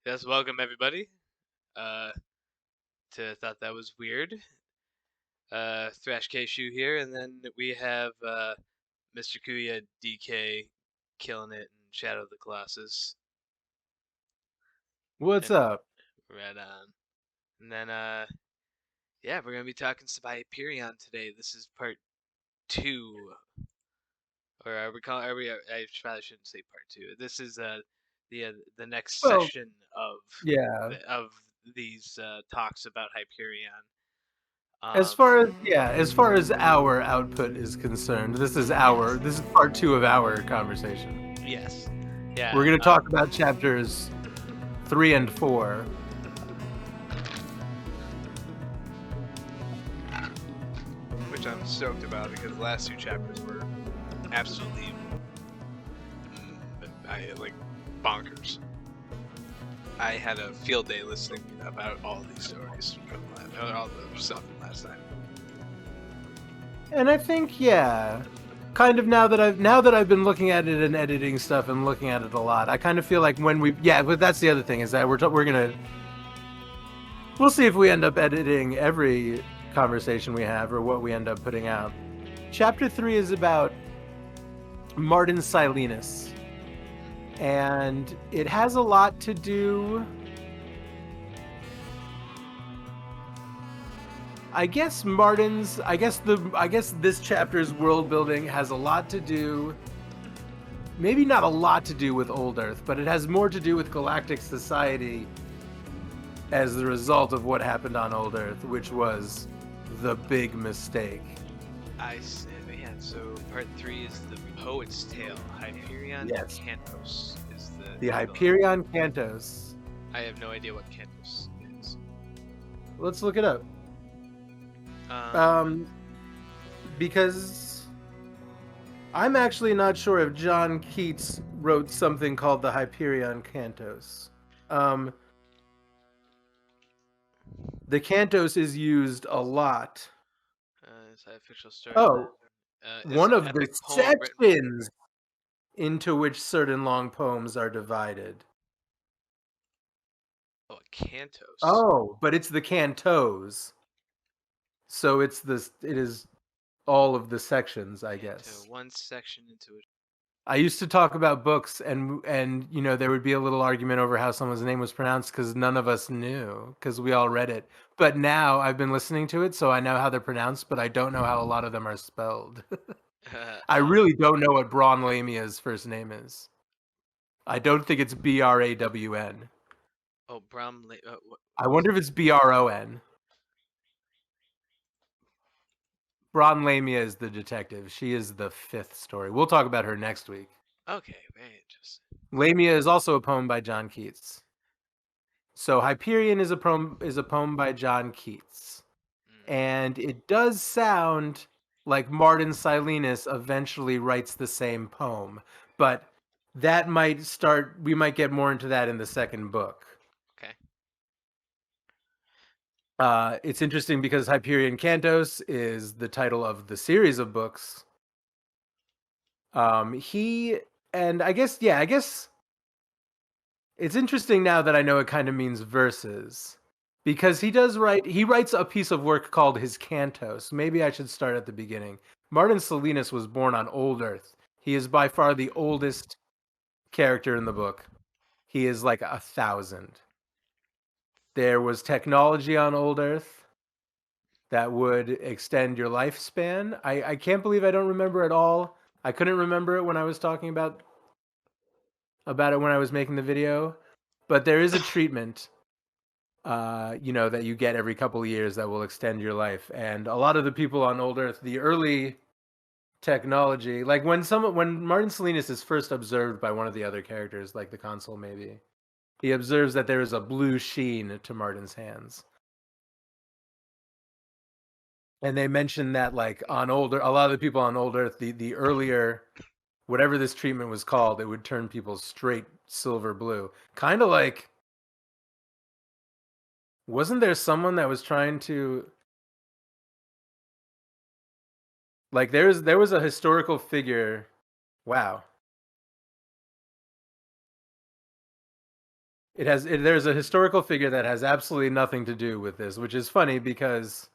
Yes, welcome everybody. To Thought that was weird. Thrash K Shoe here, and then we have Mr. Kuya DK killing it in Shadow of the Colossus. What's And up? right on. And then yeah, we're gonna be talking some Hyperion today. This is part two, or are we calling? Are we? I probably shouldn't say part two. This is the next Well, session of yeah. of these talks about Hyperion. As Um, far as as far as our output is concerned, yes, this is part two of our conversation. yes, We're yeah. going to talk about chapters 3 and 4. Which I'm stoked about because the last two chapters were absolutely like bonkers. I had a field day listening about all these stories from all the stuff from last time. And I think kind of now that I've been looking at it and editing stuff and looking at it a lot, I kind of feel like but that's the other thing is that we'll see if we end up editing every conversation we have or what we end up putting out. Chapter 3 is about Martin Silenus, and it has a lot to do. I guess this chapter's world building has a lot to do, maybe not a lot to do with Old Earth, but it has more to do with galactic society as the result of what happened on Old Earth, which was the big mistake. I said, yeah. So part three is the Poet's Tale. Hyperion Yes. Cantos is The title. Hyperion Cantos. I have no idea what Cantos is. Let's look it up. Um, Because I'm actually not sure if John Keats wrote something called the Hyperion Cantos. The cantos is used a lot. it's an official story. Oh, It's one an of the epic poem written. sections into which certain long poems are divided. Oh, Cantos. Oh, but it's the cantos. So it is all of the sections, I Canto. guess. One section into it. I used to talk about books, and there would be a little argument over how someone's name was pronounced because none of us knew because we all read it. But now I've been listening to it, so I know how they're pronounced, but I don't know how a lot of them are spelled. I Um, really don't know what Braun Lamia's first name is. I don't think it's Brawn. oh, Bromley. I wonder if it's Bron. Braun Lamia is the detective. She is the fifth story. We'll talk about her next week. Okay, very interesting. Lamia is also a poem by John Keats. So Hyperion is a poem by John Keats. Mm. And it does sound like Martin Silenus eventually writes the same poem, but we might get more into that in the second book. Okay. It's interesting because Hyperion Cantos is the title of the series of books. He and I guess it's interesting now that I know it kind of means verses, because he writes a piece of work called his Cantos. Maybe I should start at the beginning. Martin Silenus was born on Old Earth. He is by far the oldest character in the book. He is like 1,000. There was technology on Old Earth that would extend your lifespan. I can't believe I don't remember it all. I couldn't remember it when I was talking about it when I was making the video, but there is a treatment that you get every couple of years that will extend your life. And a lot of the people on Old Earth, the early technology, like when Martin Silenus is first observed by one of the other characters, like the consul maybe, he observes that there is a blue sheen to Martin's hands. And they mention that like a lot of the people on Old Earth, the earlier whatever this treatment was called, it would turn people straight silver blue. Kind of like, wasn't there someone that was trying to, like, there was a historical figure. Wow. There's a historical figure that has absolutely nothing to do with this, which is funny because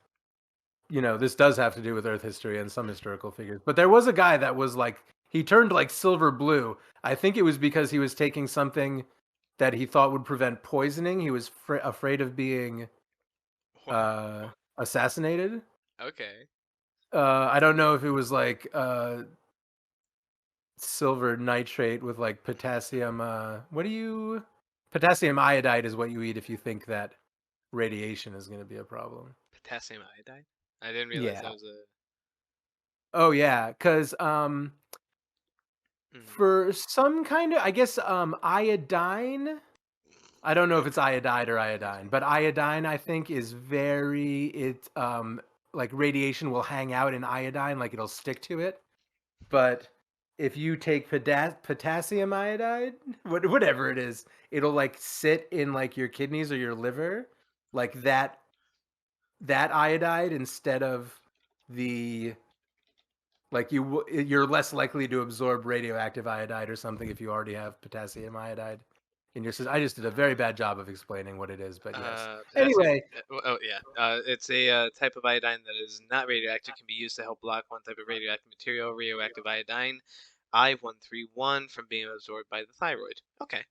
this does have to do with Earth history and some historical figures. But there was a guy that was like, he turned like silver blue. I think it was because he was taking something that he thought would prevent poisoning. He was afraid of being What? uh, assassinated. Okay. I don't know if it was like silver nitrate with like potassium. What do you? Potassium iodide is what you eat if you think that radiation is going to be a problem. Potassium iodide? I didn't realize that Yeah. was a. Oh yeah, because Mm, for some kind of, I guess, iodine. I don't know if it's iodide or iodine, but iodine I think is like radiation will hang out in iodine, like it'll stick to it. But if you take potassium iodide, whatever it is, it'll like sit in like your kidneys or your liver, like that iodide instead of the like you're less likely to absorb radioactive iodide or something if you already have potassium iodide in your system. I just did a very bad job of explaining what it is, but yes. Potassium. Anyway, Oh yeah. It's a type of iodine that is not radioactive. Can be used to help block one type of radioactive material, radioactive iodine, I-131, from being absorbed by the thyroid. Okay.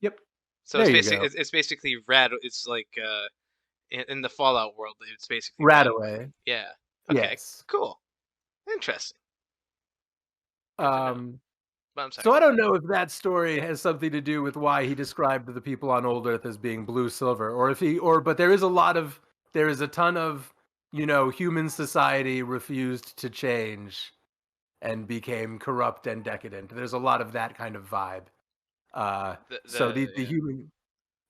yep, So there you go. it's basically rad. It's like in the Fallout world, it's basically Radaway. Radaway. Yeah. Okay. Yes. Cool. Interesting. Good to know. Um, But I'm sorry. so I Go don't ahead. know if that story has something to do with why he described the people on Old Earth as being blue silver, or if he, or but there is a ton of human society refused to change and became corrupt and decadent. There's a lot of that kind of vibe. So the Yeah. human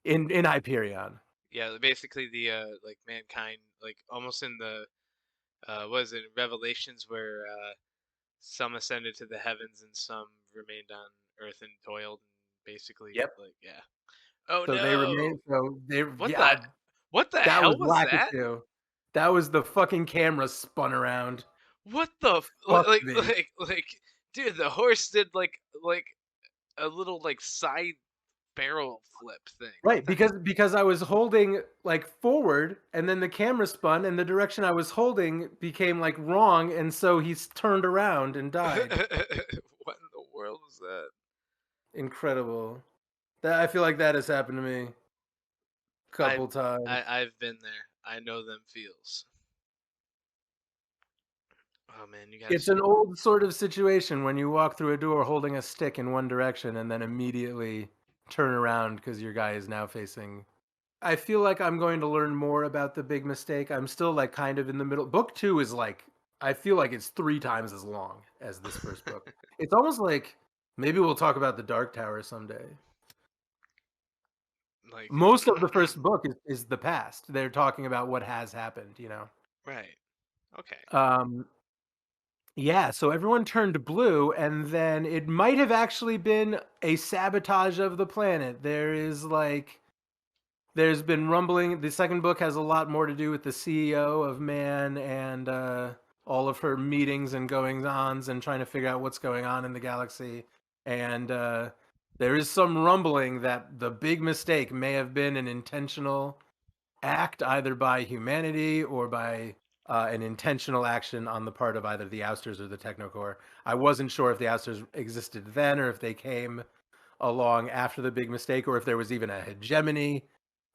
in Hyperion. Yeah, basically the like mankind, like almost in the what is it, Revelations, where some ascended to the heavens and some remained on earth and toiled, and basically Yep. like, yeah. Oh So they no. remain. So they What the yeah. what the That was hell was that? Lakitu. That was the fucking camera spun around. What the Fuck me. dude, the horse did like a little like side barrel flip thing. What Right, the because I was holding like forward, and then the camera spun, and the direction I was holding became like wrong, and so he's turned around and died. what in the world was that? Incredible. That I feel like that has happened to me a I couple times. I've been there. I know them feels. Oh man, you gotta It's see. an old sort of situation when you walk through a door holding a stick in one direction and then immediately turn around because your guy is now facing. I feel like I'm going to learn more about the big mistake. I'm still like kind of in the middle. Book two is like, I feel like it's 3 times as long as this first book. It's almost like maybe we'll talk about the Dark Tower someday. Like, Most of the first book is the past. They're talking about what has happened. right. Okay. Um, Yeah, so everyone turned blue, and then it might have actually been a sabotage of the planet. There's been rumbling. The second book has a lot more to do with the CEO of Man and all of her meetings and goings ons and trying to figure out what's going on in the galaxy. And there is some rumbling that the big mistake may have been an intentional act either by humanity or by an intentional action on the part of either the ousters or the technocore. I wasn't sure if the ousters existed then or if they came along after the big mistake or if there was even a hegemony.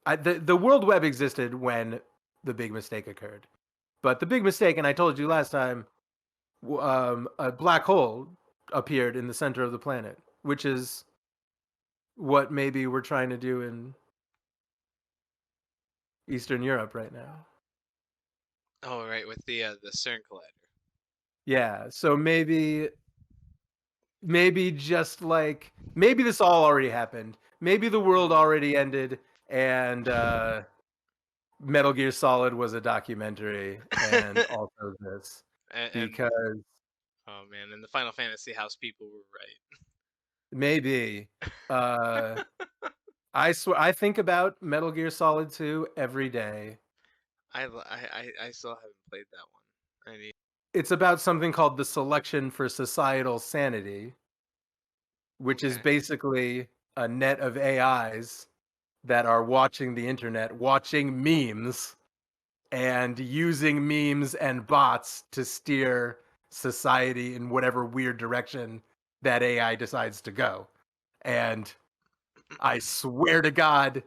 The world web existed when the big mistake occurred. But the big mistake, and I told you last time, a black hole appeared in the center of the planet, which is what maybe we're trying to do in Eastern Europe right now. Oh, right, with the CERN collider. Yeah, so maybe just like maybe this all already happened. Maybe the world Mm. already ended and Metal Gear Solid was a documentary and also this And because oh man, in the Final Fantasy house, people were right. maybe uh I swear I think about Metal Gear Solid 2 every day. I still haven't played that one. I need. It's about something called the Selection for Societal Sanity, which is Okay. basically a net of AIs that are watching the internet, watching memes, and using memes and bots to steer society in whatever weird direction that AI decides to go. And I swear to God,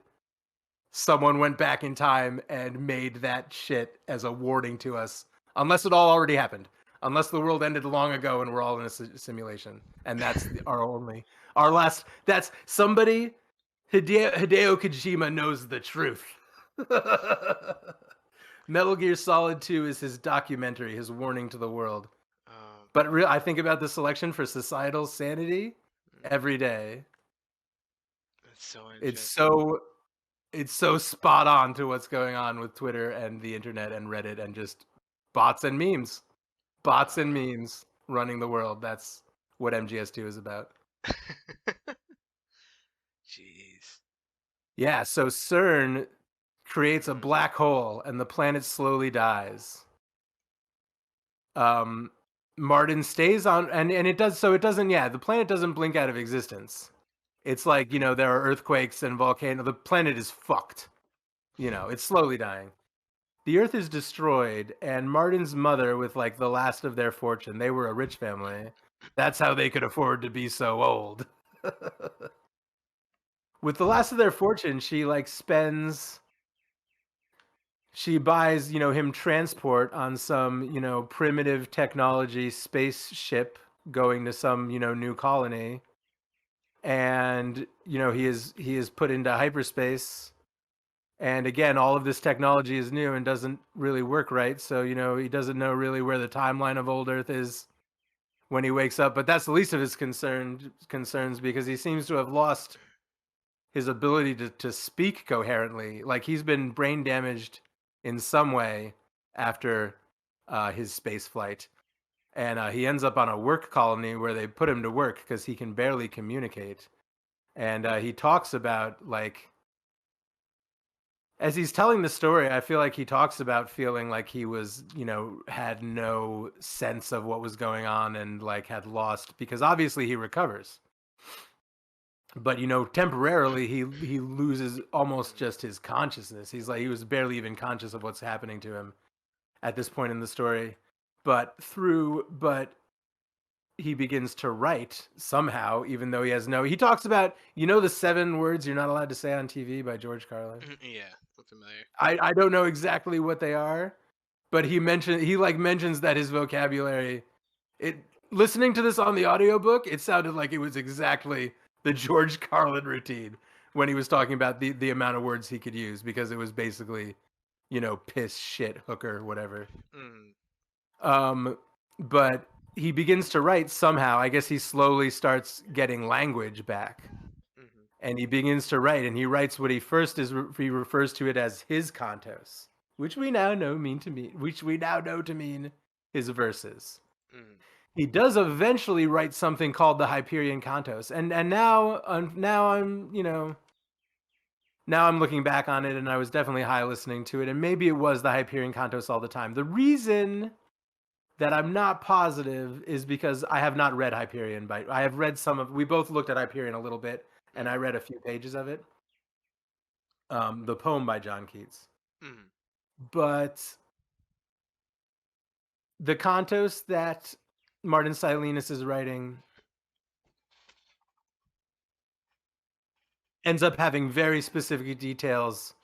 someone went back in time and made that shit as a warning to us. Unless it all already happened. Unless the world ended long ago and we're all in a simulation. And that's our last, that's somebody, Hideo Kojima knows the truth. Metal Gear Solid 2 is his documentary, his warning to the world. Oh But boy. I think about the selection for societal sanity Mm, every day. that's so It's interesting. so it's so spot on to what's going on with Twitter and the internet and Reddit and just bots and memes. Bots and Uh, memes running the world. That's what MGS2 is about. Jeez. Yeah, so CERN creates a Mm, black hole and the planet slowly dies. Um Martin stays on and it does so it doesn't yeah, the planet doesn't blink out of existence. It's like, mm, there are earthquakes and volcanoes. The planet is fucked. It's slowly dying. The Earth is destroyed, and Martin's mother, with like the last of their fortune, they were a rich family. That's how they could afford to be so old. With the last of their fortune, she like she buys, him transport on some, primitive technology spaceship going to some, new colony. And, he is put into hyperspace. And again, all of this technology is new and doesn't really work right. So, he doesn't know really where the timeline of old Earth is when he wakes up. But that's the least of his concerns because he seems to have lost his ability to speak coherently. Like he's been brain damaged in some way after his space flight. And he ends up on a work colony where they put him to work because he can barely communicate. And he talks about like as he's telling the story, I feel like he talks about feeling like he was, had no sense of what was going on and like had lost because obviously he recovers. But temporarily he loses almost mm, just his consciousness. He was barely even conscious of what's happening to him at this point in the story. But he begins to write somehow, even though he talks about, the 7 words you're not allowed to say on TV by George Carlin. yeah, I'm familiar. I don't know exactly what they are, but he like mentions that his vocabulary it listening to this on the audiobook, it sounded like it was exactly the George Carlin routine when he was talking about the amount of words he could use because it was basically, piss, shit, hooker, whatever. Mm, Um but he begins to write somehow. I guess he slowly starts getting language back mhm, and he begins to write and he writes what he refers to it as his cantos, which we now know to mean his verses. mm, He does eventually write something called the Hyperion Cantos, and now I'm looking back on it, and I was definitely high listening to it, and maybe it was the Hyperion Cantos all the time. The reason that I'm not positive is because I have not read Hyperion. But I have read some of. We both looked at Hyperion a little bit, and I mm, read a few pages of it. The poem by John Keats, mm, but the cantos that Martin Silenus is writing ends up having very specific details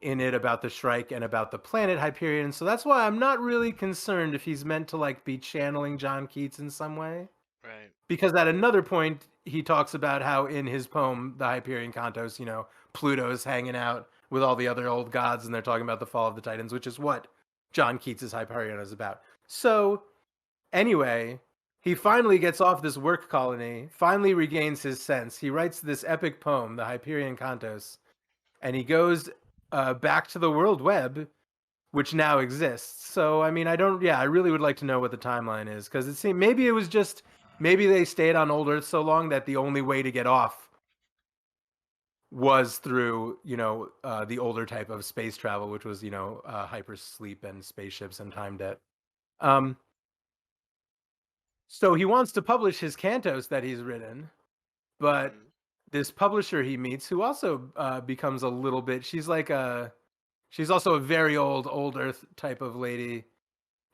in it about the Shrike and about the planet Hyperion. So that's why I'm not really concerned if he's meant to like be channeling John Keats in some way. right. Because at another point he talks about how in his poem, the Hyperion Cantos, Pluto's hanging out with all the other old gods and they're talking about the fall of the Titans, which is what John Keats' Hyperion is about. So anyway, he finally gets off this work colony, finally regains his sense. He writes this epic poem, the Hyperion Cantos, and he goes back to the world web, which now exists. So, I mean, I really would like to know what the timeline is because it seemed maybe they stayed on old Earth so long that the only way to get off was through, the older type of space travel, which was, hypersleep and spaceships and time debt. Um, so he wants to publish his cantos that he's written, but Mm, this publisher he meets, who also becomes a little bit. She's also a very old Earth type of lady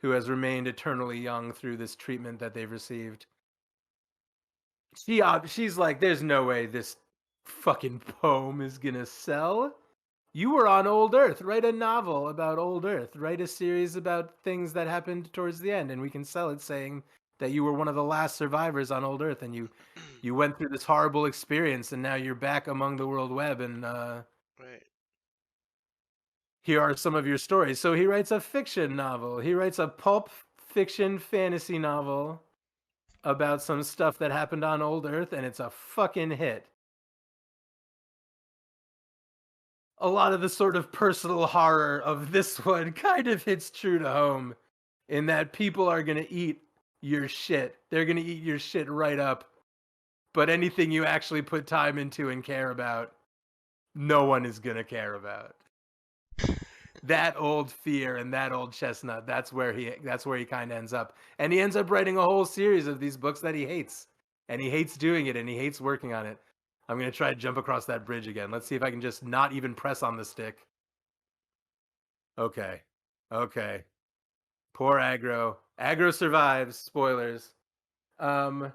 who has remained eternally young through this treatment that they've received. She's like, there's no way this fucking poem is gonna sell. You were on old Earth. Write a novel about old Earth. Write a series about things that happened towards the end, and we can sell it saying that you were one of the last survivors on old Earth, and you went through this horrible experience, and now you're back among the world web, and Right. here are some of your stories. So he writes a fiction novel. He writes a pulp fiction fantasy novel about some stuff that happened on old Earth, and it's a fucking hit. A lot of the sort of personal horror of this one kind of hits true to home in that people are going to eat your shit. They're going to eat your shit right up. But anything you actually put time into and care about, no one is going to care about. That old fear and that old chestnut, that's where he kind of ends up. And he ends up writing a whole series of these books that he hates. And he hates doing it and he hates working on it. I'm going to try to jump across that bridge again. Let's see if I can just not even press on the stick. Okay. Okay. Poor Aggro. Aggro survives. Spoilers. Um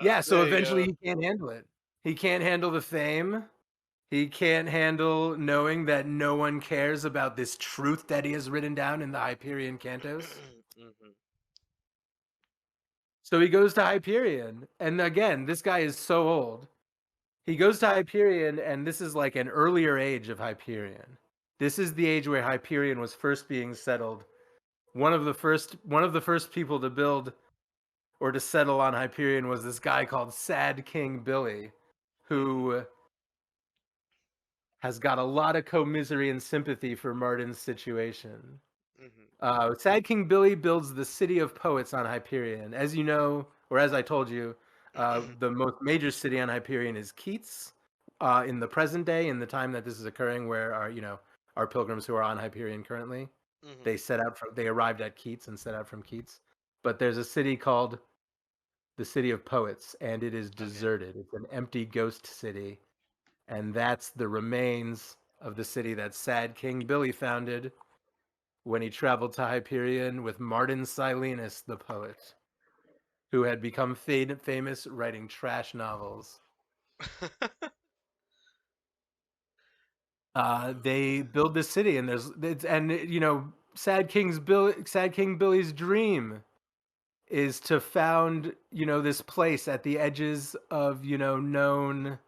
yeah, so There you eventually go. he can't handle it. He can't handle the fame. He can't handle knowing that no one cares about this truth that he has written down in the Hyperion Cantos. Hmm. So he goes to Hyperion. And again, this guy is so old. He goes to Hyperion, and this is like an earlier age of Hyperion. This is the age where Hyperion was first being settled. One of the first people to build or to settle on Hyperion was this guy called Sad King Billy, Hmm. who has got a lot of commisery and sympathy for Martin's situation. Hmm. Sad King Billy builds the city of poets on Hyperion. As you know, or as I told you, the most major city on Hyperion is Keats. In the present day, in the time that this is occurring, where our pilgrims who are on Hyperion currently, Hmm. they arrived at Keats and set out from Keats. But there's a city called the City of Poets, and it is Okay. deserted. It's an empty ghost city, and that's the remains of the city that Sad King Billy founded when he traveled to Hyperion with Martin Silenus, the poet, who had become famous writing trash novels. They build this city, and Sad King Billy's dream is to found this place at the edges of known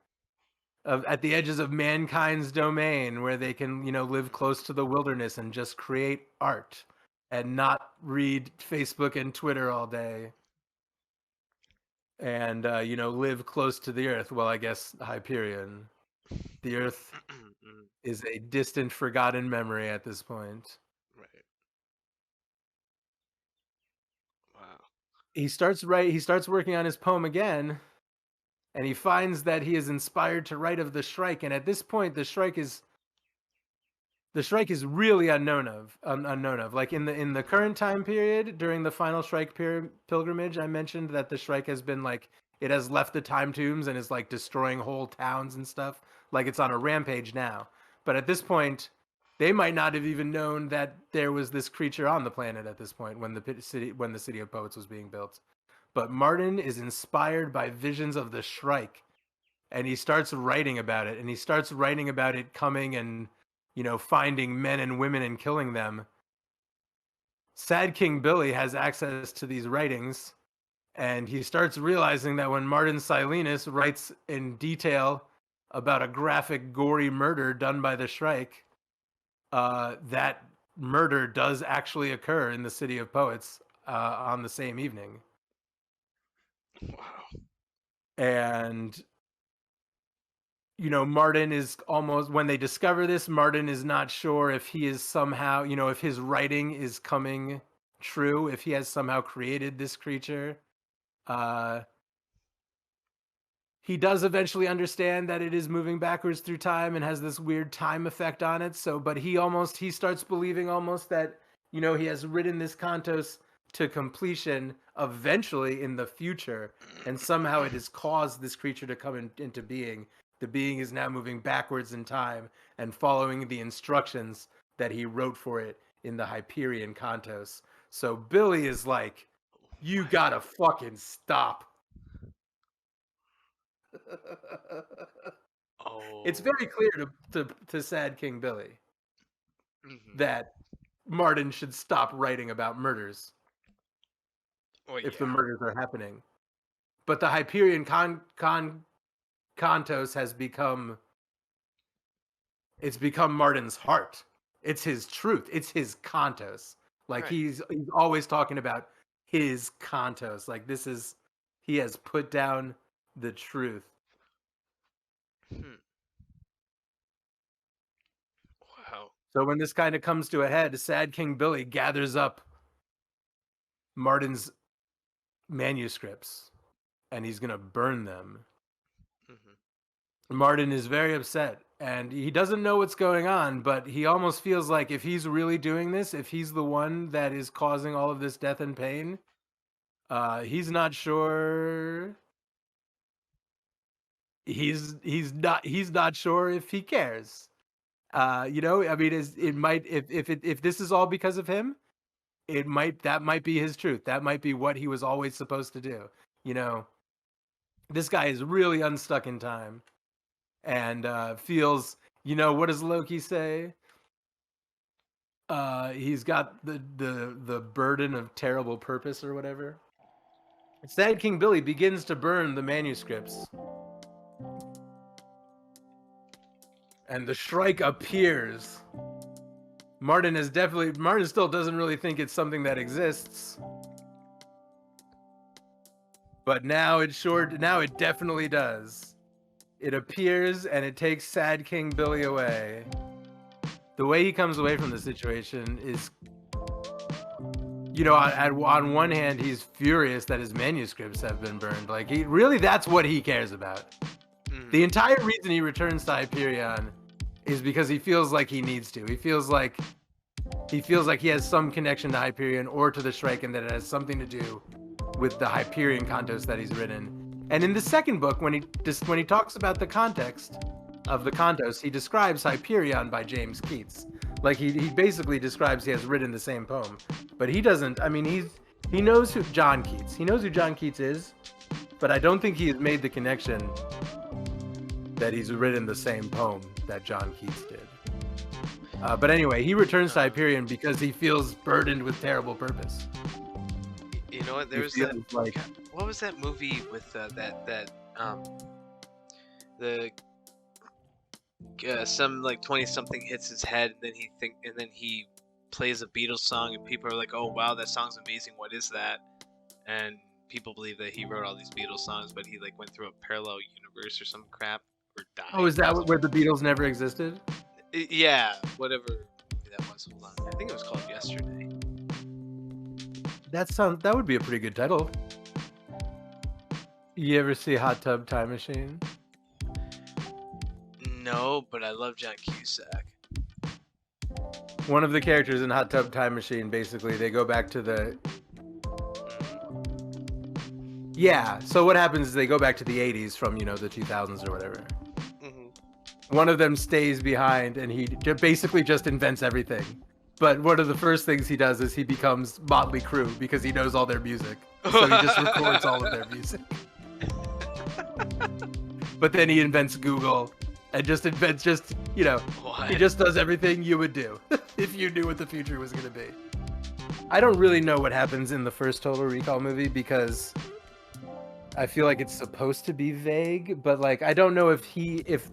of at the edges of mankind's domain, where they can live close to the wilderness and just create art and not read Facebook and Twitter all day, and live close to the earth. Well, I guess Hyperion, the earth, Mhm. is a distant forgotten memory at this point. Right. Wow. He starts working on his poem again, and he finds that he is inspired to write of the Shrike. And at this point, the Shrike is really unknown of. Like in the Hmm. current time period, during the final Shrike pilgrimage, I mentioned that the Shrike has been like, it has left the time tombs and is like destroying whole towns and stuff. Like it's on a rampage now. But at this point, they might not have even known that there was this creature on the planet at this point when the city of poets was being built. But Martin is inspired by visions of the Shrike, and he starts writing about it, and he starts writing about it coming and finding men and women and killing them. Sad King Billy has access to these writings, and he starts realizing that when Martin Silenus writes in detail about a graphic gory murder done by the Shrike, that murder does actually occur in the city of poets on the same evening. Wow. And Martin is almost, when they discover this, Martin is not sure if he is somehow, if his writing is coming true, if he has somehow created this creature. Uh, he does eventually understand that it is moving backwards through time and has this weird time effect on it. So, but he starts believing almost that, he has written this cantos to completion eventually in the future, and somehow it has caused this creature to come into being. The being is now moving backwards in time and following the instructions that he wrote for it in the Hyperion Cantos. So Billy is like, you What? gotta fucking stop. It's very Oh. clear to Sad King Billy Hmm. that Martin should stop writing about murders Well, if the yeah. murders are happening. But the Hyperion Cantos has become, it's become Martin's heart. It's his truth. It's his Cantos. Like Right. he's always talking about his Cantos. Like this is, he has put down the truth. Hmm. Wow. So when this kind of comes to a head, Sad King Billy gathers up Martin's manuscripts and he's gonna burn them. Hmm. Martin is very upset and he doesn't know what's going on, but he almost feels like if he's really doing this, if he's the one that is causing all of this death and pain, he's not sure. He's not sure if he cares. I mean, is it Hmm. might if this is all because of him, it might that might be his truth. That might be what he was always supposed to do. You know, this guy is really unstuck in time and feels. What does Loki say? He's got the burden of terrible purpose or whatever. Sad King Billy begins to burn the manuscripts, and the Shrike appears. Martin still doesn't really think it's something that exists, but now it definitely does. It appears and it takes Sad King Billy away. The way he comes away from the situation is, on one hand, he's furious that his manuscripts have been burned. Like, he really, that's what he cares about. The Hmm. entire reason he returns to Hyperion is because he feels like he needs to. He feels like he has some connection to Hyperion or to the Shrike, and that it has something to do with the Hyperion Cantos that he's written. And in the second book, when he talks about the context of the Cantos, he describes Hyperion by James Keats. Like he basically describes he has written the same poem, but he doesn't. I mean, he knows who John Keats. He knows who John Keats is, but I don't think he has made the connection that he's written the same poem that John Keats did. But anyway, he returns to Huh. Hyperion because he feels burdened with terrible purpose. You know what? There He was that. feels like, What was that movie with the some like 20 something hits his head, and then he plays a Beatles song, and people are like, "Oh wow, that song's amazing. What is that?" And people believe that he wrote all these Beatles songs, but he like went through a parallel universe or some crap, or oh, died is that where possibly. the Beatles never existed? Yeah, whatever movie that was. Hold on, I think it was called Yesterday. That would be a pretty good title. You ever see Hot Tub Time Machine? No, but I love John Cusack. One of the characters in Hot Tub Time Machine, basically, they go back to the, Hmm. yeah. So what happens is they go back to the '80s from the 2000s or whatever. Hmm. One of them stays behind, and he basically just invents everything. But one of the first things he does is he becomes Motley Crue because he knows all their music. So he just records all of their music. But then he invents Google and he What? just does everything you would do if you knew what the future was going to be. I don't really know what happens in the first Total Recall movie because I feel like it's supposed to be vague, but like I don't know if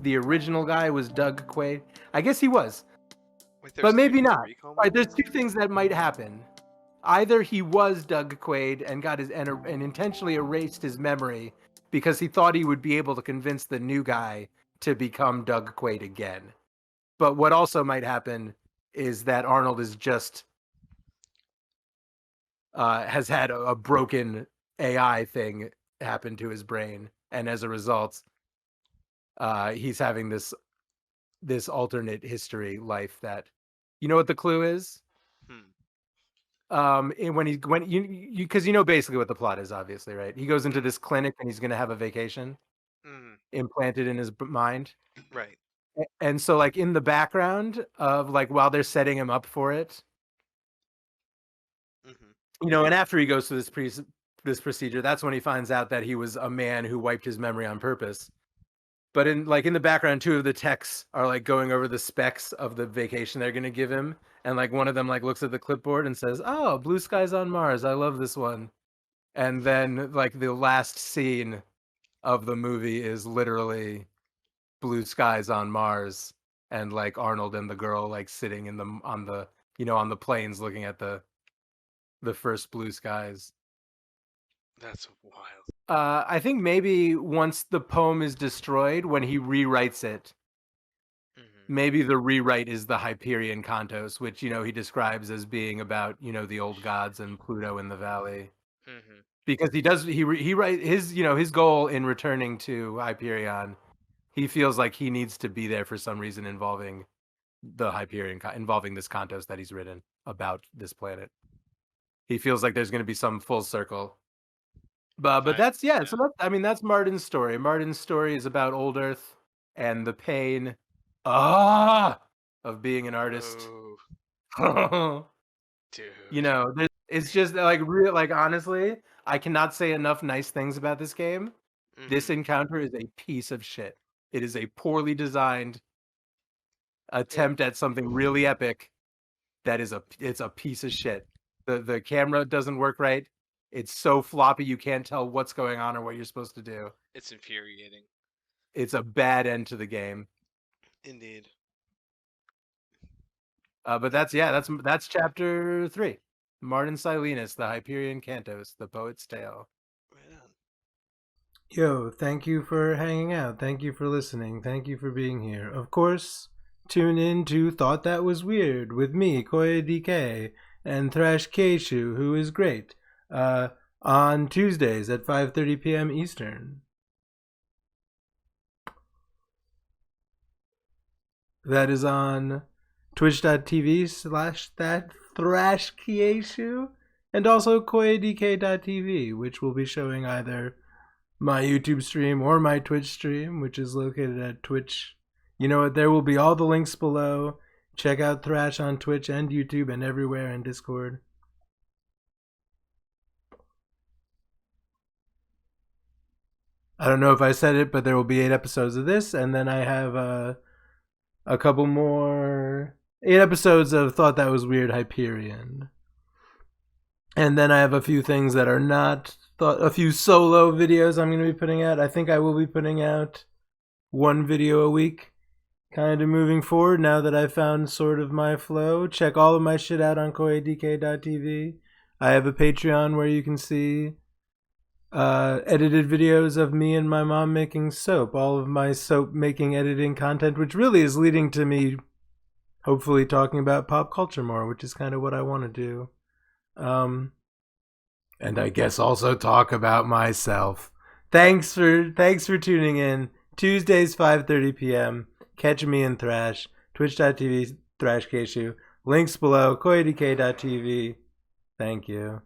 the original guy was Doug Quaid. I guess he was, Wait, but there's two maybe Total not. Recall Right, there's movies? two things that might happen. Either he was Doug Quaid and and intentionally erased his memory because he thought he would be able to convince the new guy to become Doug Quaid again. But what also might happen is that Arnold is just has had a broken AI thing happen to his brain, and as a result, he's having this alternate history life that, you know what the clue is? Hmm. when you because you know basically what the plot is, obviously, right? He goes into Mm, this clinic and he's going to have a vacation mm, implanted in his mind. right. And so like in the background of like while they're setting him up for it, Hmm. and after he goes through this procedure, that's when he finds out that he was a man who wiped his memory on purpose. But in the background, two of the techs are like going over the specs of the vacation they're gonna give him, and like one of them like looks at the clipboard and says, "Oh, blue skies on Mars. I love this one." And then like the last scene of the movie is literally blue skies on Mars, and like Arnold and the girl like sitting in the on the on the plains looking at the first blue skies. That's wild. I think maybe once the poem is destroyed, when he rewrites it, Hmm. maybe the rewrite is the Hyperion Cantos, which he describes as being about the old gods and Pluto in the valley. Hmm. Because he write his his goal in returning to Hyperion, he feels like he needs to be there for some reason involving this Cantos that he's written about this planet. He feels like there's going to be some full circle. But I that's yeah. yeah. So that's Martin's story. Martin's story is about old Earth and the pain ah of being an artist. Oh, you dude. it's just like real. Like honestly, I cannot say enough nice things about this game. This Hmm. encounter is a piece of shit. It is a poorly designed It attempt at something really epic. It's a piece of shit. The camera doesn't work right. It's so floppy you can't tell what's going on or what you're supposed to do. it's infuriating. It's a bad end to the game. Indeed. But that's chapter 3. Martin Silenus, the Hyperion Cantos, the Poet's Tale. Right on. Yo, thank you for hanging out. Thank you for listening. Thank you for being here. Of course, tune in to Thought That Was Weird with me, Koya DK, and Thrash Keishu, who is great, on Tuesdays at 5:30 p.m. Eastern. That is on twitch.tv/ that Thrash Keishu, and also koyadk.tv, which will be showing either my YouTube stream or my Twitch stream, which is located at Twitch. You know what? There will be all the links below. Check out Thrash on Twitch and YouTube and everywhere in Discord. I don't know if I said it, but there will be 8 episodes of this, and then I have a couple more 8 episodes of Thought That Was Weird Hyperion. And then I have a few things that are not a few solo videos I'm going to be putting out. I think I will be putting out one video a week kind of moving forward now that I've found sort of my flow. Check all of my shit out on koyadk.tv. I have a Patreon where you can see edited videos of me and my mom making soap. All of my soap making editing content, which really is leading to me hopefully talking about pop culture more, which is kind of what I want to do. And I guess also talk about myself. Thanks for tuning in. Tuesdays 5:30 p.m. Catch me in Thrash. Twitch.tv/Thrash Keishu. Links below. koyadk.tv. Thank you.